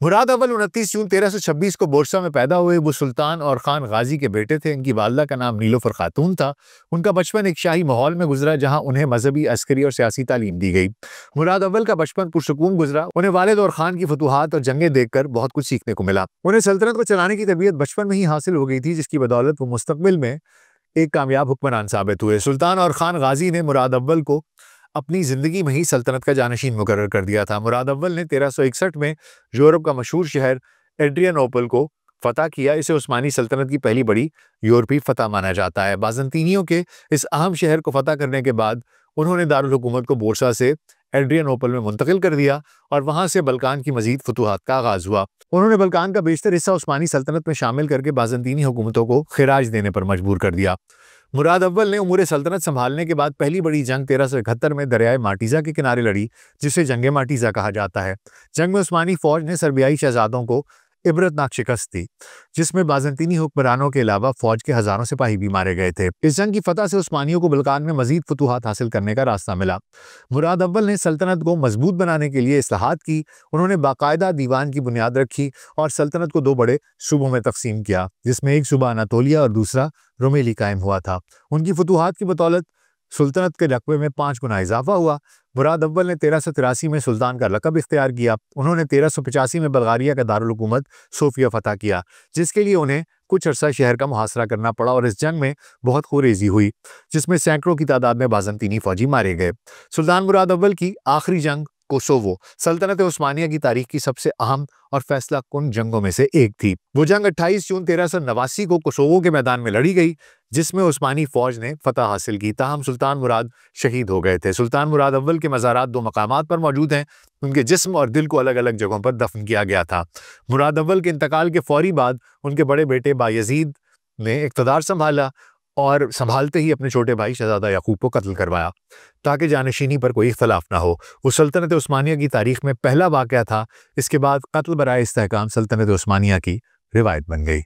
मुराद अव्वल 29 जून 1326 को बोरसा में पैदा हुए। वो सुल्तान और खान गाजी के बेटे थे। इनकी वालिदा का नाम नीलोफर खातून था। उनका बचपन एक शाही माहौल में गुजरा, जहां उन्हें मजहबी, अस्करी और सियासी तालीम दी गई। मुराद अव्वल का बचपन पुरसुकून गुजरा। उन्हें वालिद और खान की फतूहात और जंगें देखकर बहुत कुछ सीखने को मिला। उन्हें सल्तनत को चलाने की तरबियत बचपन में ही हासिल हो गई थी, जिसकी बदौलत वो मुस्तकबिल में एक कामयाब हुक्मरान साबित हुए। सुल्तान और खान गाजी ने मुराद अव्वल को अपनी जिंदगी में ही सल्तनत का जानशीन मुकर्रर कर दिया था। मुराद अव्वल ने 1361 में यूरोप का मशहूर शहर एड्रियानोपल को फतह किया। इसे उस्मानी सल्तनत की पहली बड़ी यूरोपीय फतह माना जाता है। बाज़ंतीनियों के इस अहम शहर को फतह करने के बाद उन्होंने दारुल हुकूमत को बोरसा से एड्रियानोपल में मुंतकिल कर दिया और वहां से बल्कान की मजीद फतूहात का आगाज हुआ। उन्होंने बल्कान का बेशतर हिस्सा उस्मानी सल्तनत में शामिल करके बाज़ंतीनी हुकूमतों को खिराज देने पर मजबूर कर दिया। मुराद अव्वल ने उमूर सल्तनत संभालने के बाद पहली बड़ी जंग 1371 में दरियाए माटीजा के किनारे लड़ी, जिसे जंग माटीजा कहा जाता है। जंग में उस्मानी फौज ने सर्बियाई शहजादों को इबरतनाक शिकस्त दी, जिसमें बाज़ंतीनी हुक्मरानों के अलावा फौज के हजारों सिपाही भी मारे गए थे। इस जंग की फतह से उस्मानियों को बल्कान में मजीद फतूहात हासिल करने का रास्ता मिला। मुराद अव्वल ने सल्तनत को मजबूत बनाने के लिए इस्लाहात की। उन्होंने बाकायदा दीवान की बुनियाद रखी और सल्तनत को दो बड़े सूबों में तकसीम किया, जिसमें एक सूबा अनातोलिया और दूसरा रोमेली कायम हुआ था। उनकी फतूहात की बदौलत सुल्तनत के रकबे में 5 गुना इजाफा हुआ। मुराद अव्वल ने 1383 में सुल्तान का लकब इख्तियार किया। उन्होंने 1385 में बल्गारिया का दारुल हुकूमत सोफिया फतह किया, जिसके लिए उन्हें कुछ अरसा शहर का मुहासरा करना पड़ा और इस जंग में बहुत खूरेजी हुई, जिसमें सैकड़ों की तादाद में बाज़ंतीनी फौजी मारे गए। सुल्तान मुराद अव्वल की आखिरी जंग कोसोवो सल्तनत उस्मानिया की तारीख की सबसे अहम और फैसला कुन जंगों में से एक थी। वो जंग 28 जून 1389 को कोसोवो के मैदान में लड़ी गई, जिसमें उस्मानी फौज ने फतह हासिल की। ताहम सुल्तान मुराद शहीद हो गए थे। सुल्तान मुराद अव्वल के मज़ारात 2 मकामात पर मौजूद हैं। उनके जिस्म और दिल को अलग अलग जगहों पर दफन किया गया था। मुराद अव्वल के इंतकाल के फौरी बाद उनके बड़े बेटे बायजीद ने इक़्तिदार संभाला और संभालते ही अपने छोटे भाई शहजादा याकूब को कत्ल करवाया, ताकि जानशीनी पर कोई इख्तलाफ ना हो। वो सल्तनत उस्मानिया की तारीख में पहला वाक़या था। इसके बाद कत्ल बराए इस्तेहकाम सल्तनत उस्मानिया की रिवायत बन गई।